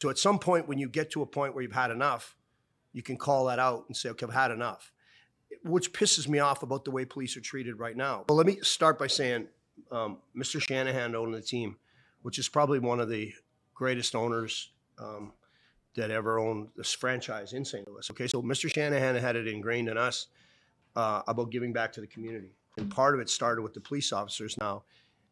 So at some point, when you get to a point where you've had enough, you can call that out and say, okay, I've had enough, which pisses me off about the way police are treated right now. Well, let me start by saying Mr. Shanahan owned the team, which is probably one of the greatest owners that ever owned this franchise in St. Louis. Okay, so Mr. Shanahan had it ingrained in us about giving back to the community. And part of it started with the police officers. Now,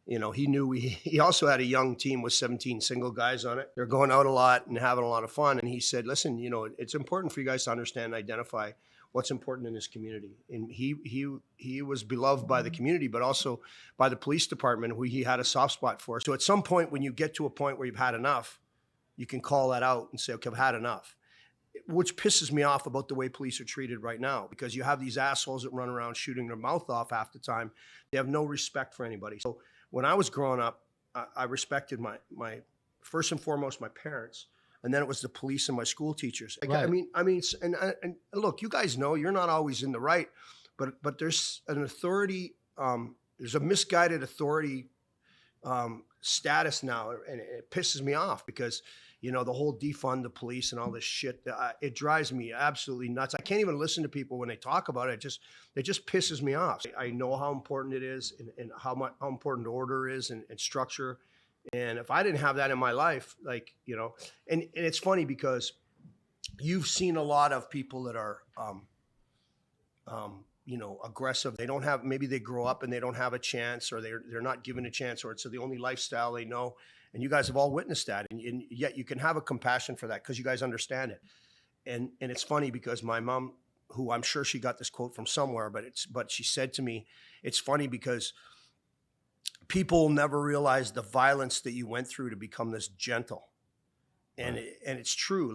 he knew he also had a young team with 17 single guys on it. They're going out a lot and having a lot of fun. And he said, listen, it's important for you guys to understand and identify what's important in this community. And he was beloved by the community, but also by the police department, who he had a soft spot for. So at some point, when you get to a point where you've had enough, you can call that out and say, okay, I've had enough, which pisses me off about the way police are treated right now, because you have these assholes that run around shooting their mouth off half the time. They have no respect for anybody. So when I was growing up, I respected my first and foremost, my parents. And then it was the police and my school teachers. Right. And look, you guys know you're not always in the right, but there's an authority, there's a misguided authority status now, and it pisses me off because the whole defund the police and all this shit, it drives me absolutely nuts. I can't even listen to people when they talk about it. It just pisses me off. I know how important it is, and how important order is, and structure. And if I didn't have that in my life, and it's funny because you've seen a lot of people that are, aggressive. They don't have, maybe they grow up and they don't have a chance, or they're not given a chance, or it's the only lifestyle they know. And you guys have all witnessed that. And yet you can have a compassion for that because you guys understand it. And it's funny because my mom, who I'm sure she got this quote from somewhere, but she said to me, it's funny because people never realize the violence that you went through to become this gentle. And it's true.